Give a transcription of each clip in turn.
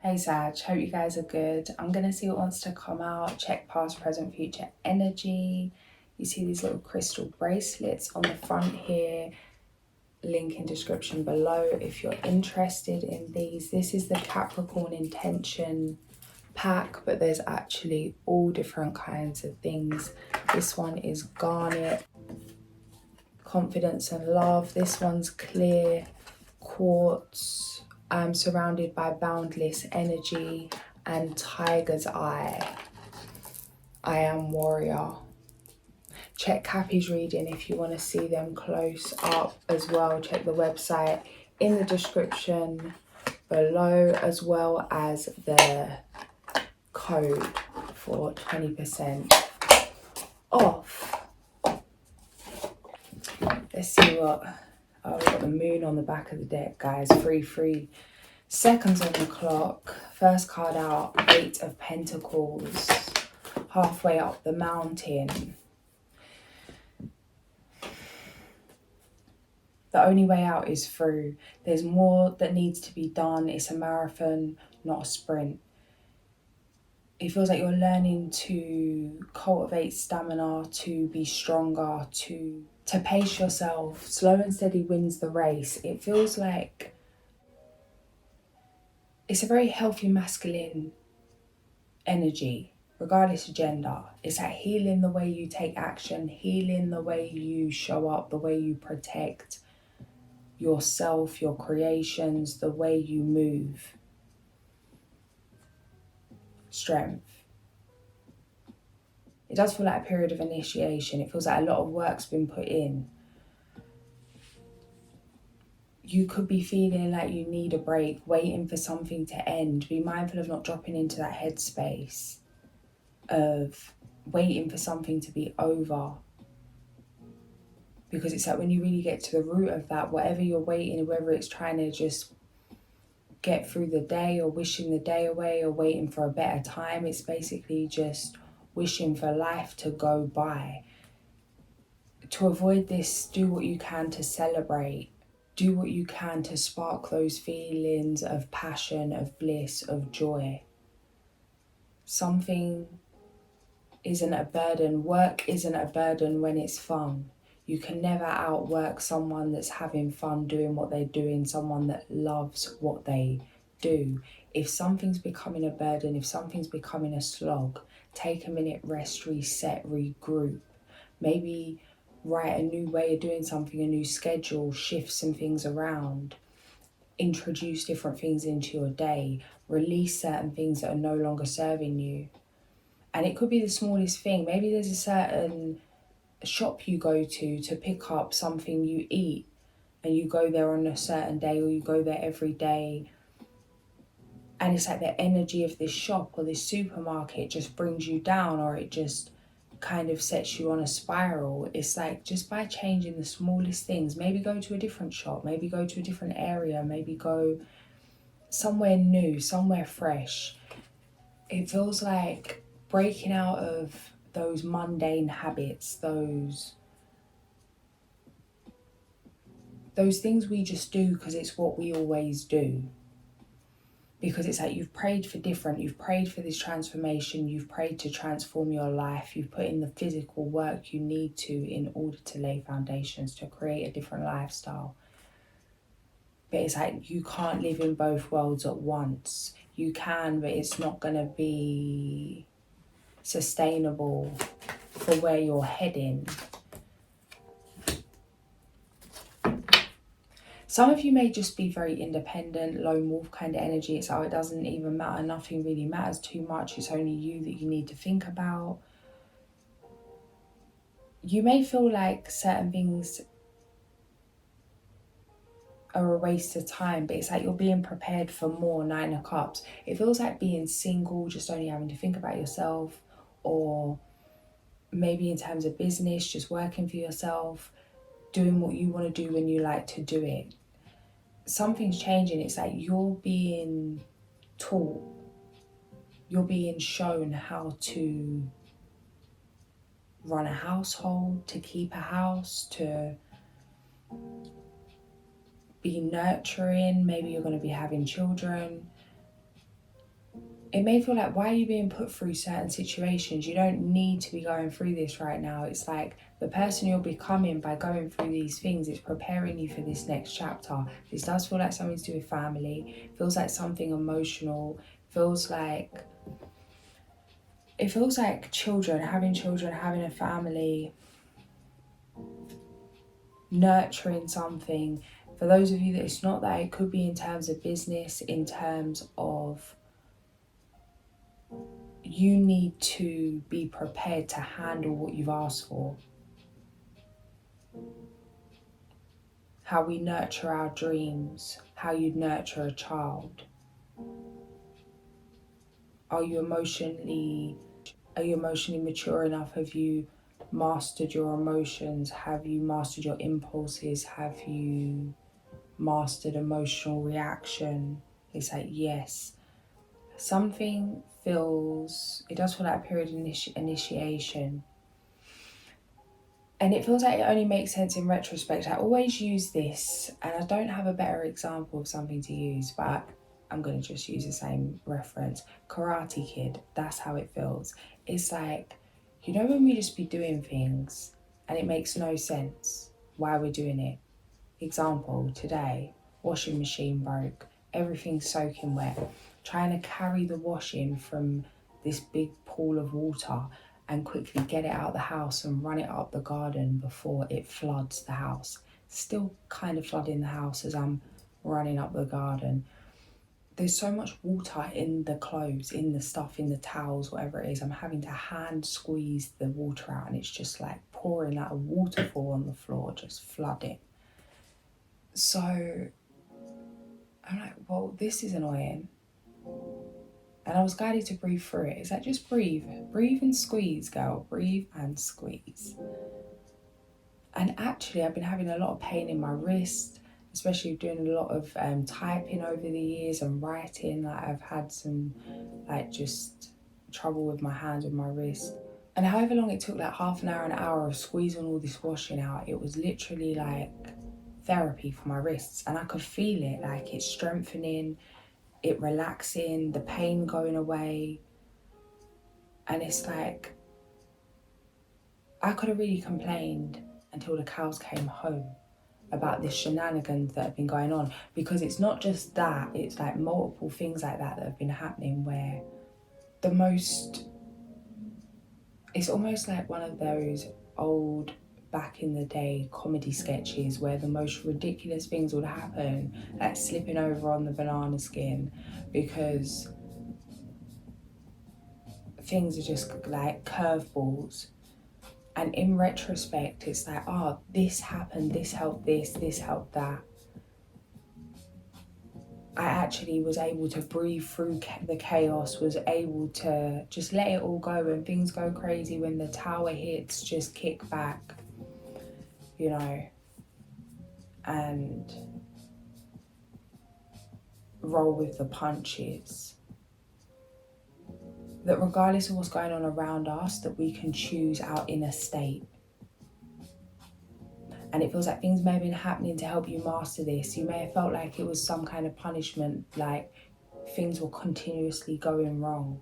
Hey Sag, hope you guys are good. I'm going to see what wants to come out. Check past, present, future energy. You see these little crystal bracelets on the front here. Link in description below if you're interested in these. This is the Capricorn intention pack, but there's actually all different kinds of things. This one is garnet, confidence and love. This one's clear quartz. I'm surrounded by boundless energy, and tiger's eye. I am warrior. Check Cappy's reading if you want to see them close up as well. Check the website in the description below, as well as the code for 20% off. Let's see what... Oh, we've got the moon on the back of the deck, guys. 3 seconds on the clock. First card out, 8 of Pentacles. Halfway up the mountain. The only way out is through. There's more that needs to be done. It's a marathon, not a sprint. It feels like you're learning to cultivate stamina, to be stronger, to pace yourself. Slow and steady wins the race. It feels like it's a very healthy masculine energy, regardless of gender. It's like healing the way you take action, healing the way you show up, the way you protect yourself, your creations, the way you move. Strength. It does feel like a period of initiation. It feels like a lot of work's been put in. You could be feeling like you need a break, waiting for something to end. Be mindful of not dropping into that headspace of waiting for something to be over. Because it's like when you really get to the root of that, whatever you're waiting, whether it's trying to just get through the day or wishing the day away or waiting for a better time, it's basically just wishing for life to go by. To avoid this, do what you can to celebrate. Do what you can to spark those feelings of passion, of bliss, of joy. Something isn't a burden. Work isn't a burden when it's fun. You can never outwork someone that's having fun doing what they're doing, someone that loves what they do. If something's becoming a burden, if something's becoming a slog, take a minute, rest, reset, regroup. Maybe write a new way of doing something, a new schedule, shift some things around, introduce different things into your day, release certain things that are no longer serving you. And it could be the smallest thing. Maybe there's a certain shop you go to pick up something you eat, and you go there on a certain day, or you go there every day, and it's like the energy of this shop or this supermarket just brings you down, or it just kind of sets you on a spiral. It's like just by changing the smallest things, maybe go to a different shop, maybe go to a different area, maybe go somewhere new, somewhere fresh. It feels like breaking out of those mundane habits, those things we just do because it's what we always do. Because it's like you've prayed for different, you've prayed for this transformation, you've prayed to transform your life, you've put in the physical work you need to in order to lay foundations to create a different lifestyle. But it's like you can't live in both worlds at once. You can, but it's not going to be sustainable for where you're heading. Some of you may just be very independent, lone wolf kind of energy. It's how it doesn't even matter. Nothing really matters too much. It's only you that you need to think about. You may feel like certain things are a waste of time, but it's like you're being prepared for more. 9 of Cups. It feels like being single, just only having to think about yourself, or maybe in terms of business, just working for yourself, doing what you want to do when you like to do it. Something's changing. It's like you're being taught, you're being shown how to run a household, to keep a house, to be nurturing. Maybe you're going to be having children. it may feel like, why are you being put through certain situations? You don't need to be going through this right now. It's like the person you're becoming by going through these things is preparing you for this next chapter. This does feel like something to do with family. It feels like something emotional. It feels like children, having a family, nurturing something. For those of you that it's not that, it could be in terms of business, in terms of you need to be prepared to handle what you've asked for. How we nurture our dreams, how you nurture a child. Are you emotionally mature enough? Have you mastered your emotions? Have you mastered your impulses? Have you mastered emotional reaction? It's like, yes. Something it does feel like a period of initiation. And it feels like it only makes sense in retrospect. I always use this, and I don't have a better example of something to use, but I'm going to just use the same reference. Karate Kid, that's how it feels. It's like, you know when we just be doing things and it makes no sense why we're doing it. Example, today, washing machine broke, everything's soaking wet. Trying to carry the washing from this big pool of water and quickly get it out of the house and run it up the garden before it floods the house. Still kind of flooding the house as I'm running up the garden. There's so much water in the clothes, in the stuff, in the towels, whatever it is. I'm having to hand squeeze the water out and it's just like pouring like a waterfall on the floor, just flooding. So I'm like, well, this is annoying. And I was guided to breathe through it. It's like, just breathe. Breathe and squeeze, girl. Breathe and squeeze. And actually, I've been having a lot of pain in my wrist, especially doing a lot of typing over the years and writing. Like, I've had some, just trouble with my hands, with my wrist. And however long it took, like half an hour of squeezing all this washing out, it was literally like therapy for my wrists. And I could feel it, like it's strengthening, it relaxing, the pain going away. And it's like, I could have really complained until the cows came home about this shenanigans that have been going on, because it's not just that, it's like multiple things like that have been happening where it's almost like one of those old back in the day comedy sketches where the most ridiculous things would happen, like slipping over on the banana skin, because things are just like curveballs. And in retrospect, it's like, oh, this happened, this helped this helped that. I actually was able to breathe through the chaos, was able to just let it all go. When things go crazy, when the tower hits, just kick back, and roll with the punches. That regardless of what's going on around us, that we can choose our inner state. And it feels like things may have been happening to help you master this. You may have felt like it was some kind of punishment, like things were continuously going wrong.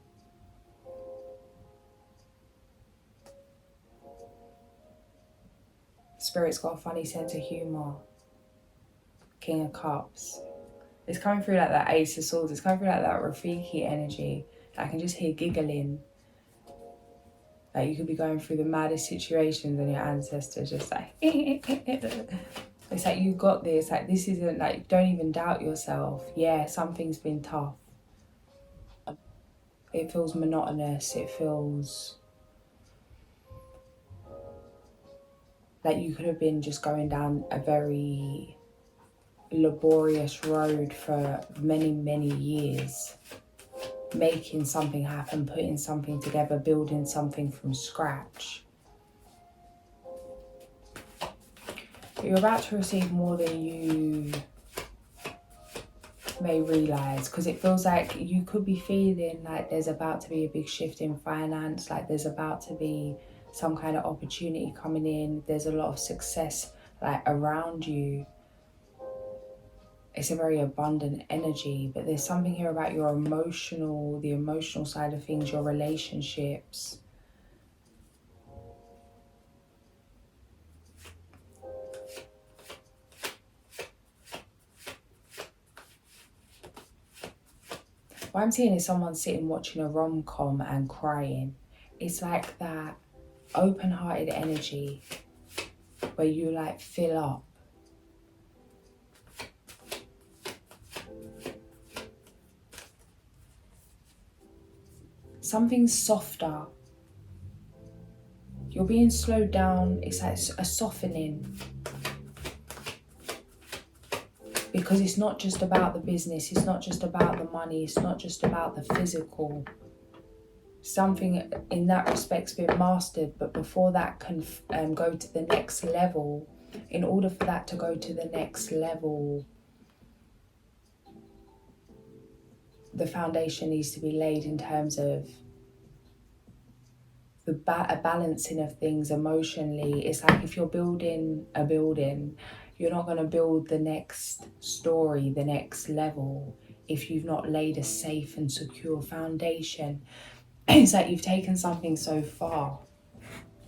Spirit's got a funny sense of humour. King of Cups. It's coming through like that Ace of Swords. It's coming through like that Rafiki energy. I can just hear giggling. Like you could be going through the maddest situations and your ancestors just like, it's like, you got this. Like, this isn't like, don't even doubt yourself. Yeah, something's been tough. It feels monotonous. It feels like you could have been just going down a very laborious road for many, many years, making something happen, putting something together, building something from scratch. But you're about to receive more than you may realise, because it feels like you could be feeling like there's about to be a big shift in finance, like there's about to be some kind of opportunity coming in, there's a lot of success like around you. It's a very abundant energy, but there's something here about the emotional side of things, your relationships. What I'm seeing is someone sitting watching a rom-com and crying. It's like that open-hearted energy where you like fill up. Something softer. You're being slowed down. It's like a softening. Because it's not just about the business. It's not just about the money. It's not just about the physical. Something in that respect's been mastered. But before that can go to the next level, in order for that to go to the next level, the foundation needs to be laid in terms of a balancing of things emotionally. It's like if you're building a building, you're not going to build the next story, the next level, if you've not laid a safe and secure foundation. It's like you've taken something so far,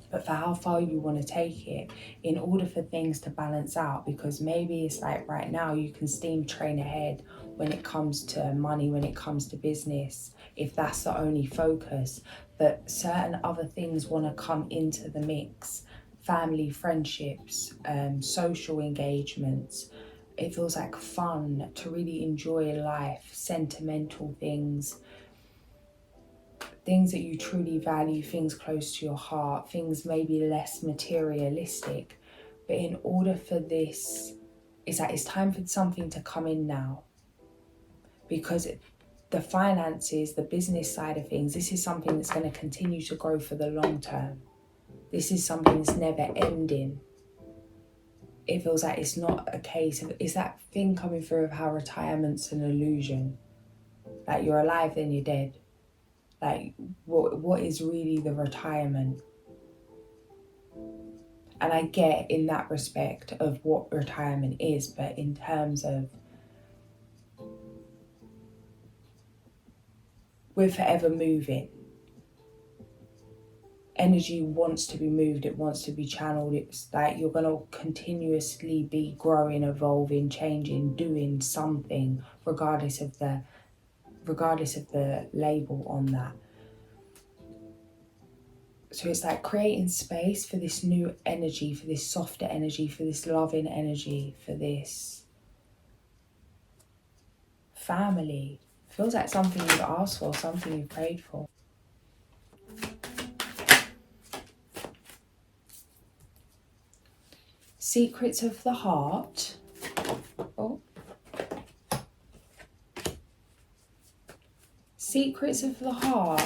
but for how far you want to take it in order for things to balance out. Because maybe it's like right now you can steam train ahead when it comes to money, when it comes to business, if that's the only focus. But certain other things want to come into the mix. Family, friendships, social engagements. It feels like fun to really enjoy life, sentimental things, things that you truly value, things close to your heart, things maybe less materialistic. But in order for this, it's like it's time for something to come in now. Because the finances, the business side of things, this is something that's going to continue to grow for the long term. This is something that's never ending. It feels like it's not a case of, it's that thing coming through of how retirement's an illusion. Like you're alive, then you're dead. Like what is really the retirement? And I get in that respect of what retirement is, but in terms of we're forever moving. Energy wants to be moved, it wants to be channeled. It's like you're going to continuously be growing, evolving, changing, doing something regardless of the label on that. So it's like creating space for this new energy, for this softer energy, for this loving energy, for this family. Feels like something you've asked for, something you've prayed for. Secrets of the heart. Oh. Secrets of the heart.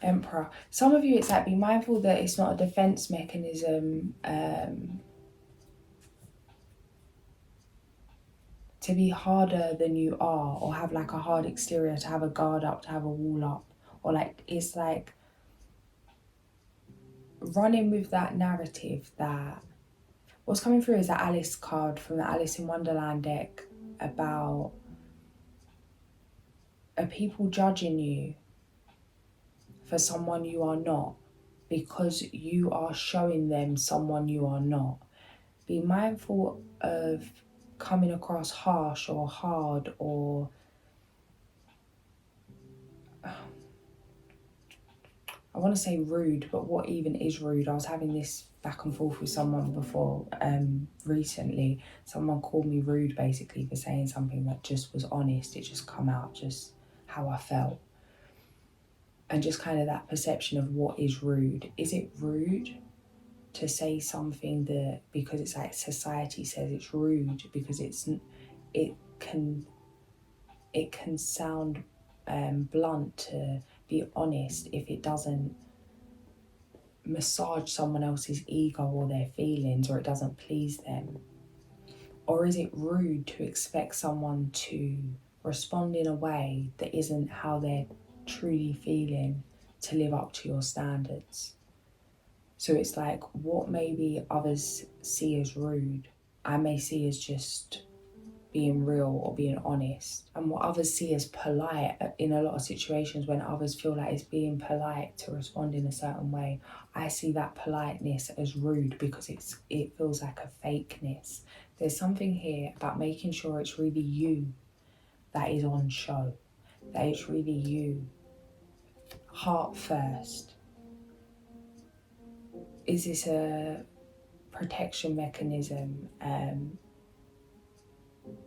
Emperor. Some of you, it's like be mindful that it's not a defense mechanism to be harder than you are, or have like a hard exterior, to have a guard up, to have a wall up, or like it's like running with that narrative that what's coming through is that Alice card from the Alice in Wonderland deck about are people judging you for someone you are not because you are showing them someone you are not. Be mindful of coming across harsh or hard or I want to say rude, but what even is rude? I was having this back and forth with someone before recently. Someone called me rude basically for saying something that just was honest. It just come out just how I felt. And just kind of that perception of what is rude. Is it rude to say something that, because it's like society says it's rude, because it can sound blunt to be honest if it doesn't massage someone else's ego or their feelings, or it doesn't please them? Or is it rude to expect someone to respond in a way that isn't how they're truly feeling to live up to your standards. So it's like what maybe others see as rude, I may see as just being real or being honest. And what others see as polite in a lot of situations, when others feel like it's being polite to respond in a certain way, I see that politeness as rude because it feels like a fakeness. There's something here about making sure it's really you that is on show, that it's really you. Heart first. Is this a protection mechanism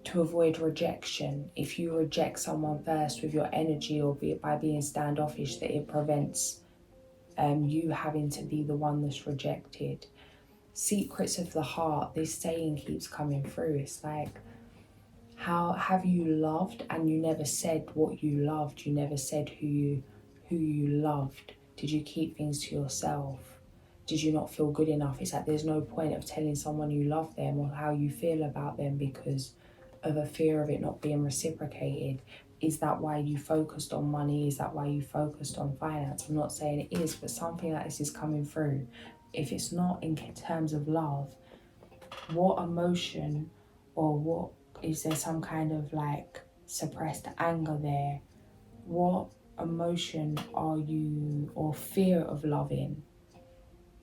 to avoid rejection? If you reject someone first with your energy, or be it by being standoffish, that it prevents you having to be the one that's rejected. Secrets of the heart, this saying keeps coming through. It's like, how have you loved and you never said what you loved? You never said who you loved. Did you keep things to yourself? Did you not feel good enough? It's like there's no point of telling someone you love them or how you feel about them because of a fear of it not being reciprocated. Is that why you focused on money? Is that why you focused on finance? I'm not saying it is, but something like this is coming through. If it's not in terms of love, what emotion, or what, is there some kind of like suppressed anger there? What emotion are you, or fear of loving?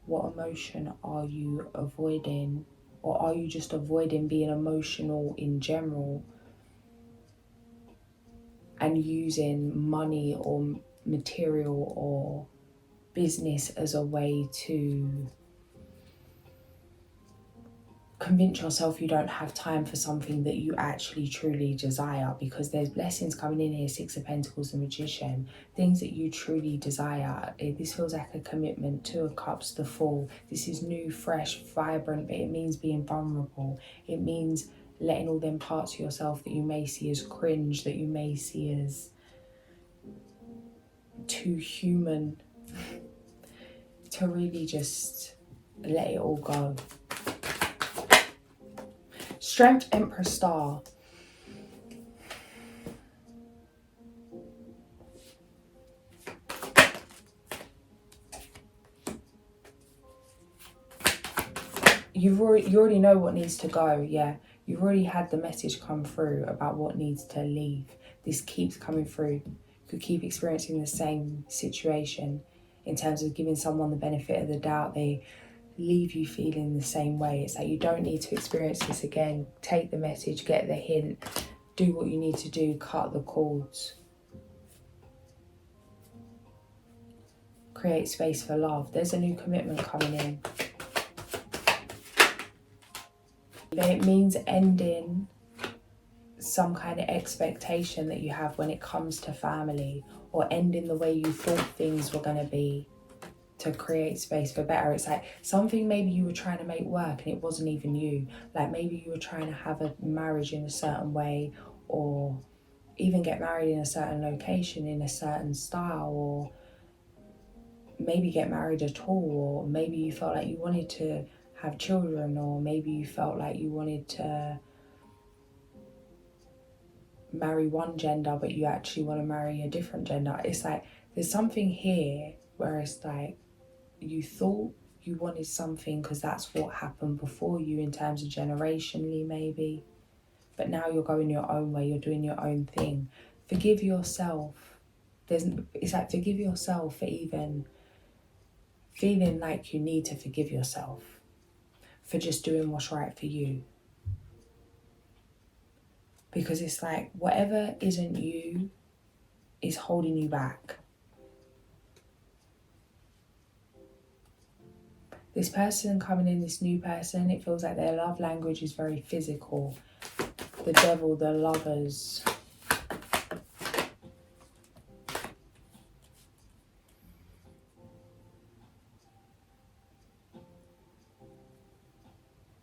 What emotion are you avoiding? Or are you just avoiding being emotional in general and using money or material or business as a way to convince yourself you don't have time for something that you actually truly desire? Because there's blessings coming in here. Six of Pentacles, the Magician, things that you truly desire. This feels like a commitment. Two of Cups, the Fool. This is new, fresh, vibrant, but it means being vulnerable. It means letting all them parts of yourself that you may see as cringe, that you may see as too human, to really just let it all go. Strength, Empress, Star. You already know what needs to go, yeah. You've already had the message come through about what needs to leave. This keeps coming through. You could keep experiencing the same situation in terms of giving someone the benefit of the doubt. They leave you feeling the same way. It's like you don't need to experience this again. Take the message, get the hint, do what you need to do, cut the cords. Create space for love. There's a new commitment coming in. It means ending some kind of expectation that you have when it comes to family, or ending the way you thought things were going to be to create space for better. It's like something maybe you were trying to make work and it wasn't even you. Like maybe you were trying to have a marriage in a certain way, or even get married in a certain location, in a certain style, or maybe get married at all, or maybe you felt like you wanted to have children, or maybe you felt like you wanted to marry one gender but you actually want to marry a different gender. It's like there's something here where it's like you thought you wanted something because that's what happened before you in terms of generationally maybe, but now you're going your own way, you're doing your own thing. Forgive yourself. It's like forgive yourself for even feeling like you need to forgive yourself for just doing what's right for you. Because it's like whatever isn't you is holding you back. This person coming in, this new person, it feels like their love language is very physical. The Devil, the Lovers.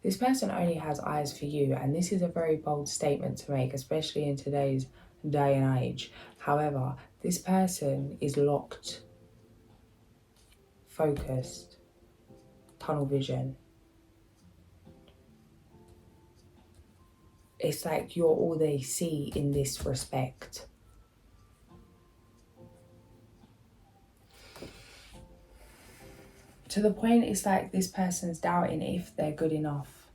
This person only has eyes for you, and this is a very bold statement to make, especially in today's day and age. However, this person is locked, focused, tunnel vision. it's like you're all they see in this respect. To the point it's like this person's doubting if they're good enough,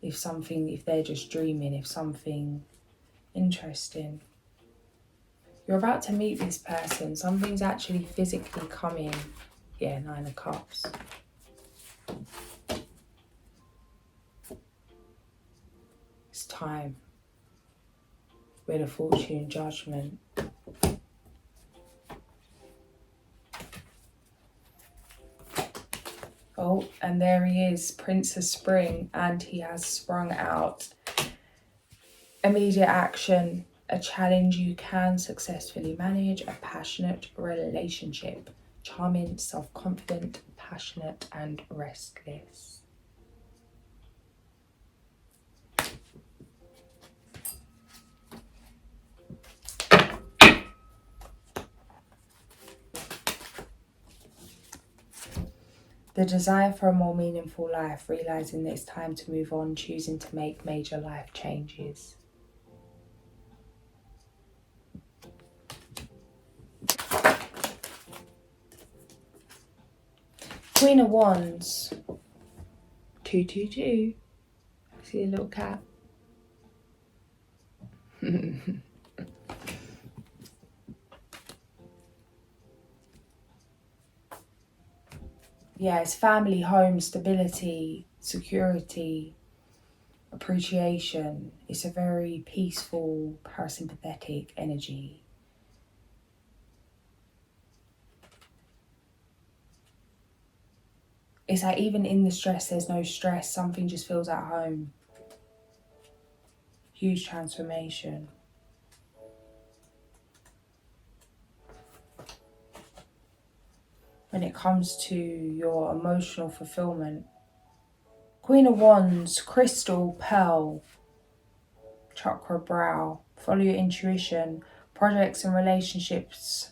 if they're just dreaming, if something interesting. You're about to meet this person, something's actually physically coming. Yeah, 9 of Cups. It's time. With a Fortune, Judgment. Oh, and there he is, Prince of Spring, and he has sprung out. Immediate action, a challenge you can successfully manage, a passionate relationship, charming, self-confident, passionate, and restless. The desire for a more meaningful life, realising that it's time to move on, choosing to make major life changes. Queen of Wands. 222. I see a little cat. Yeah, it's family, home, stability, security, appreciation. It's a very peaceful, parasympathetic energy. It's like even in the stress, there's no stress. Something just feels at home. Huge transformation. When it comes to your emotional fulfillment. Queen of Wands, crystal, pearl, chakra, brow. Follow your intuition. Projects and relationships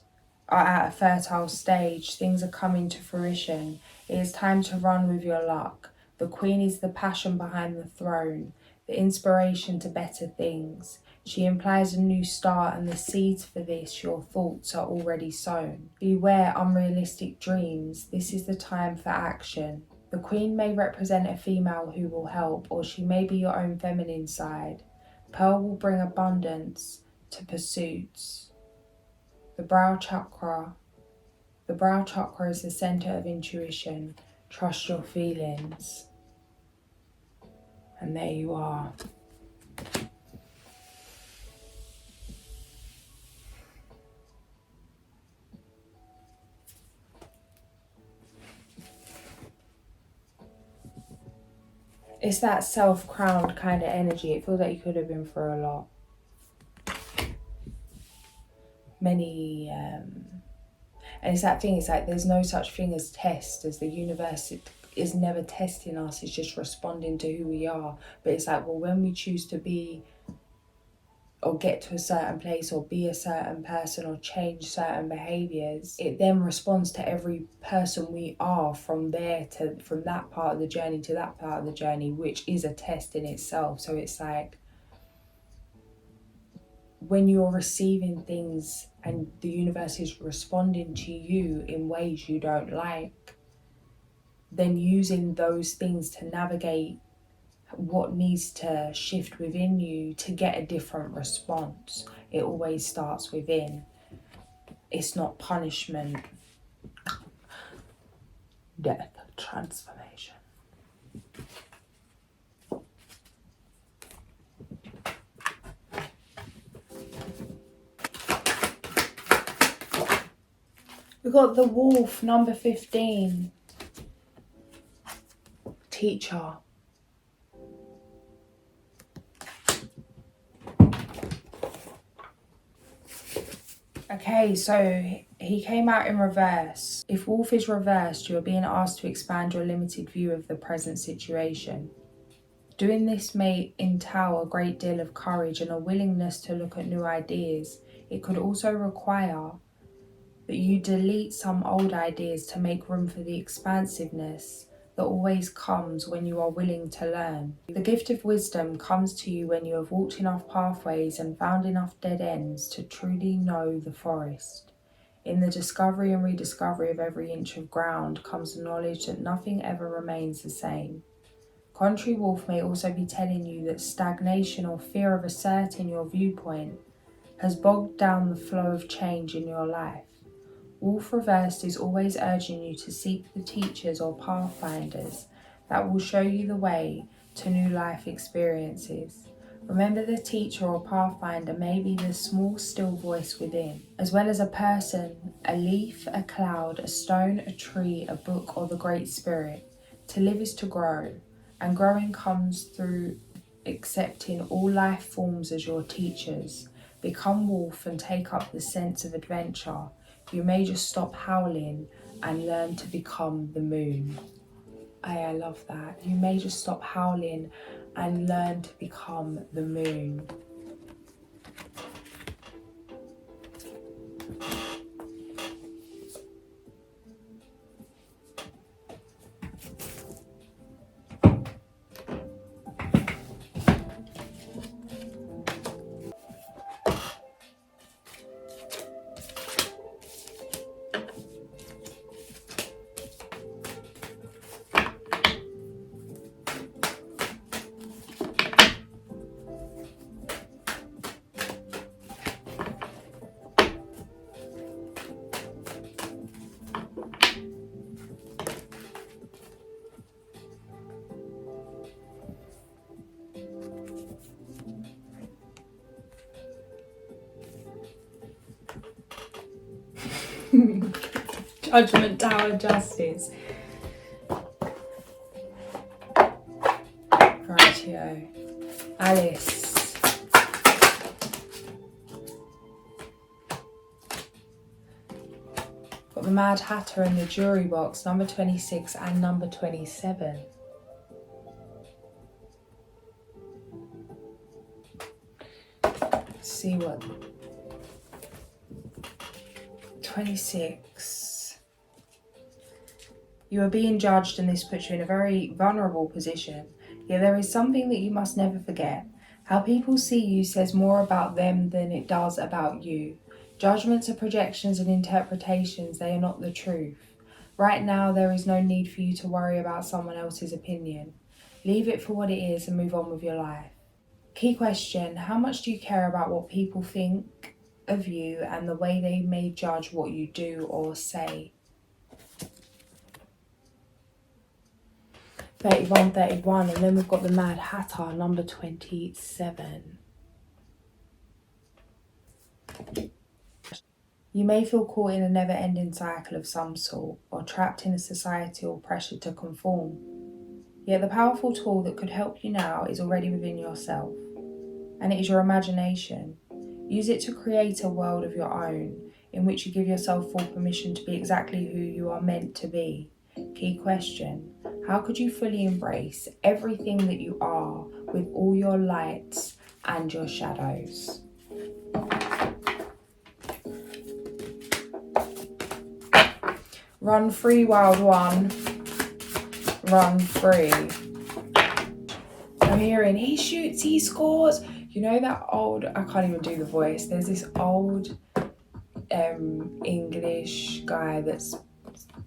are at a fertile stage. Things are coming to fruition. It is time to run with your luck. The Queen is the passion behind the throne, the inspiration to better things. She implies a new start, and the seeds for this, your thoughts, are already sown. Beware unrealistic dreams. This is the time for action. The Queen may represent a female who will help, or she may be your own feminine side. Pearl will bring abundance to pursuits. The brow chakra. The brow chakra is the center of intuition. Trust your feelings. And there you are. It's that self-crowned kind of energy. It feels like you could have been through a lot. And it's that thing, it's like there's no such thing as test, as the universe is never testing us, it's just responding to who we are. But it's like, well, when we choose to be or get to a certain place or be a certain person or change certain behaviours, it then responds to every person we are from that part of the journey to that part of the journey, which is a test in itself. So it's like when you're receiving things and the universe is responding to you in ways you don't like, then using those things to navigate what needs to shift within you to get a different response. It always starts within. It's not punishment, death, transformation. We've got the Wolf, number 15. Teacher. Okay, so he came out in reverse. If Wolf is reversed, you are being asked to expand your limited view of the present situation. Doing this may entail a great deal of courage and a willingness to look at new ideas. It could also require that you delete some old ideas to make room for the expansiveness that always comes when you are willing to learn. The gift of wisdom comes to you when you have walked enough pathways and found enough dead ends to truly know the forest. In the discovery and rediscovery of every inch of ground comes the knowledge that nothing ever remains the same. Contrary Wolf may also be telling you that stagnation or fear of asserting your viewpoint has bogged down the flow of change in your life. Wolf Reversed is always urging you to seek the teachers or pathfinders that will show you the way to new life experiences. Remember, the teacher or pathfinder may be the small, still voice within, as well as a person, a leaf, a cloud, a stone, a tree, a book, or the Great Spirit. To live is to grow, and growing comes through accepting all life forms as your teachers. Become wolf and take up the sense of adventure. You may just stop howling and learn to become the moon. I love that. You may just stop howling and learn to become the moon. Judgment Tower Justice. Rightio. Alice. Got the Mad Hatter in the jewellery box, number 26 and number 27. Let's see what 26. You are being judged, and this puts you in a very vulnerable position. Yet there is something that you must never forget. How people see you says more about them than it does about you. Judgments are projections and interpretations. They are not the truth. Right now, there is no need for you to worry about someone else's opinion. Leave it for what it is and move on with your life. Key question: how much do you care about what people think of you and the way they may judge what you do or say? 31, 31, and then we've got the Mad Hatter, number 27. You may feel caught in a never-ending cycle of some sort, or trapped in a societal pressure to conform. Yet the powerful tool that could help you now is already within yourself, and it is your imagination. Use it to create a world of your own, in which you give yourself full permission to be exactly who you are meant to be. Key question: how could you fully embrace everything that you are with all your lights and your shadows? Run free, wild one. Run free. I'm hearing, he shoots, he scores. You know that old, I can't even do the voice. There's this old English guy that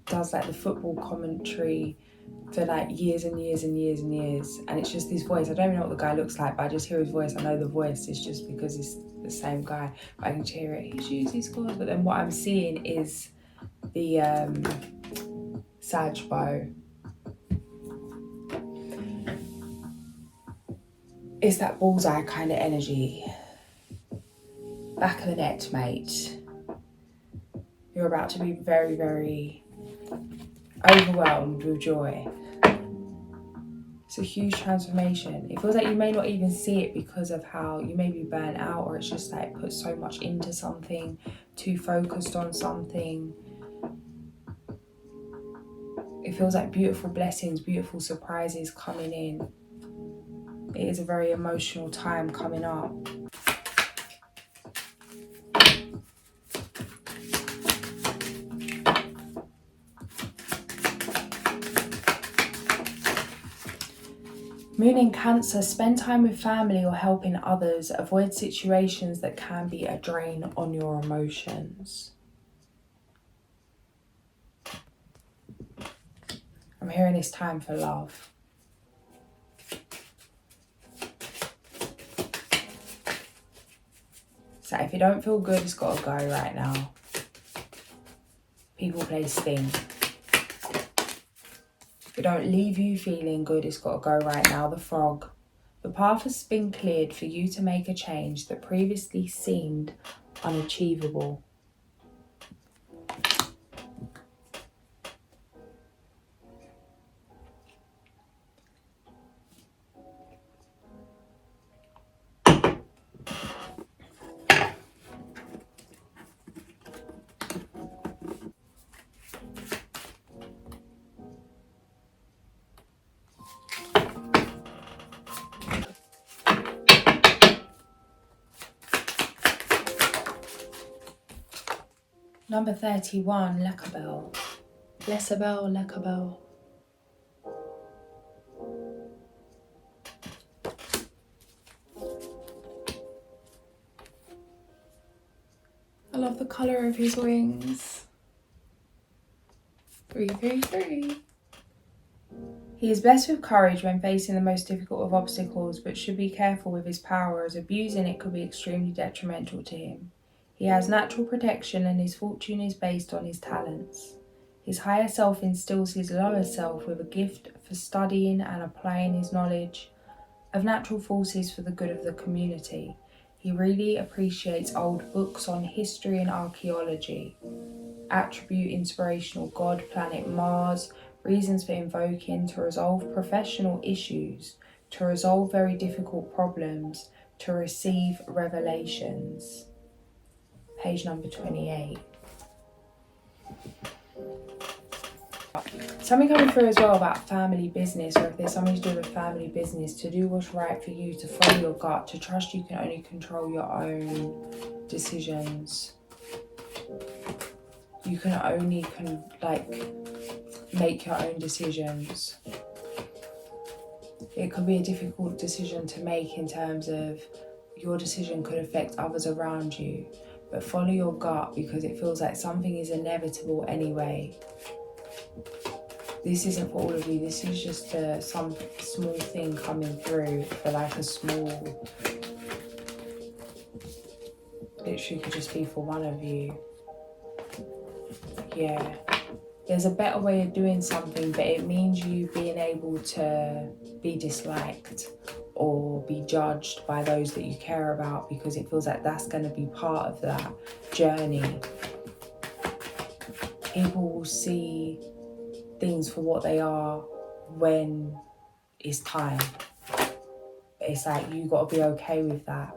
does like the football commentary for like years and years and years and years, and it's just his voice. I don't even know what the guy looks like, but I just hear his voice. I know the voice is just because it's the same guy, but I can hear it. He shoots, he scores. But then what I'm seeing is the Sag bow. It's that bullseye kind of energy. Back of the net, mate. You're about to be very, very overwhelmed with joy. It's a huge transformation. It feels like you may not even see it because of how you may be burnt out, or it's just like put so much into something, too focused on something. It feels like beautiful blessings, beautiful surprises coming in. It is a very emotional time coming up. Moon in Cancer, spend time with family or helping others. Avoid situations that can be a drain on your emotions. I'm hearing it's time for love. So if you don't feel good, it's got to go right now. People, place, thing. If it don't leave you feeling good, it's got to go right now. The Frog. The path has been cleared for you to make a change that previously seemed unachievable. Number 31, Lekabel. Lesabel, Lekabel. I love the colour of his wings. 333. He is blessed with courage when facing the most difficult of obstacles, but should be careful with his power, as abusing it could be extremely detrimental to him. He has natural protection and his fortune is based on his talents. His higher self instills his lower self with a gift for studying and applying his knowledge of natural forces for the good of the community. He really appreciates old books on history and archaeology. Attribute inspirational God, planet Mars, reasons for invoking, to resolve professional issues, to resolve very difficult problems, to receive revelations. Page number 28. Something coming through as well about family business, or if there's something to do with family business, to do what's right for you, to follow your gut, to trust you can only control your own decisions. You can only make your own decisions. It could be a difficult decision to make in terms of your decision could affect others around you, but follow your gut because it feels like something is inevitable anyway. This isn't for all of you, this is just some small thing coming through for like a small, literally could just be for one of you. Yeah, there's a better way of doing something, but it means you being able to be disliked or be judged by those that you care about, because it feels like that's going to be part of that journey. People will see things for what they are when it's time. But it's like you got to be okay with that.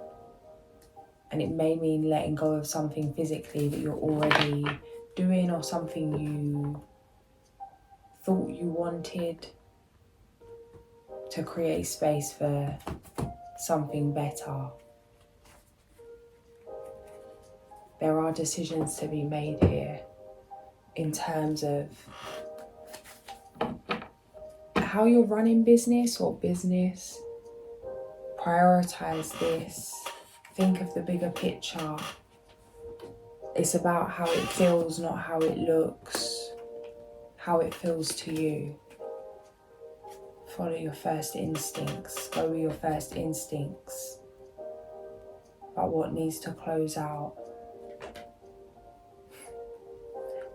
And it may mean letting go of something physically that you're already doing, or something you thought you wanted, to create space for something better. There are decisions to be made here in terms of how you're running business or business. Prioritize this. Think of the bigger picture. It's about how it feels, not how it looks. How it feels to you. Follow your first instincts. Go with your first instincts about what needs to close out.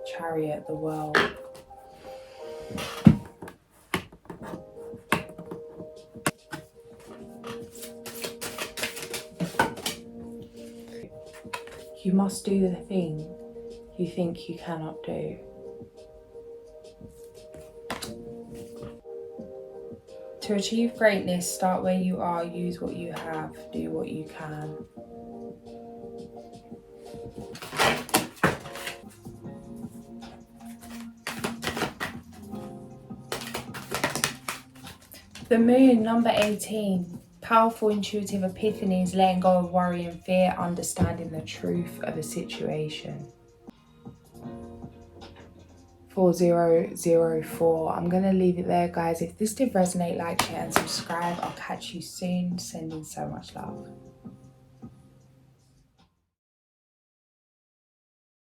Chariot, the world. You must do the thing you think you cannot do. To achieve greatness, start where you are, use what you have, do what you can. The Moon, number 18. Powerful intuitive epiphanies, letting go of worry and fear, understanding the truth of a situation. 4004. I'm gonna leave it there, guys. If this did resonate, like, share and subscribe. I'll catch you soon. Sending so much love.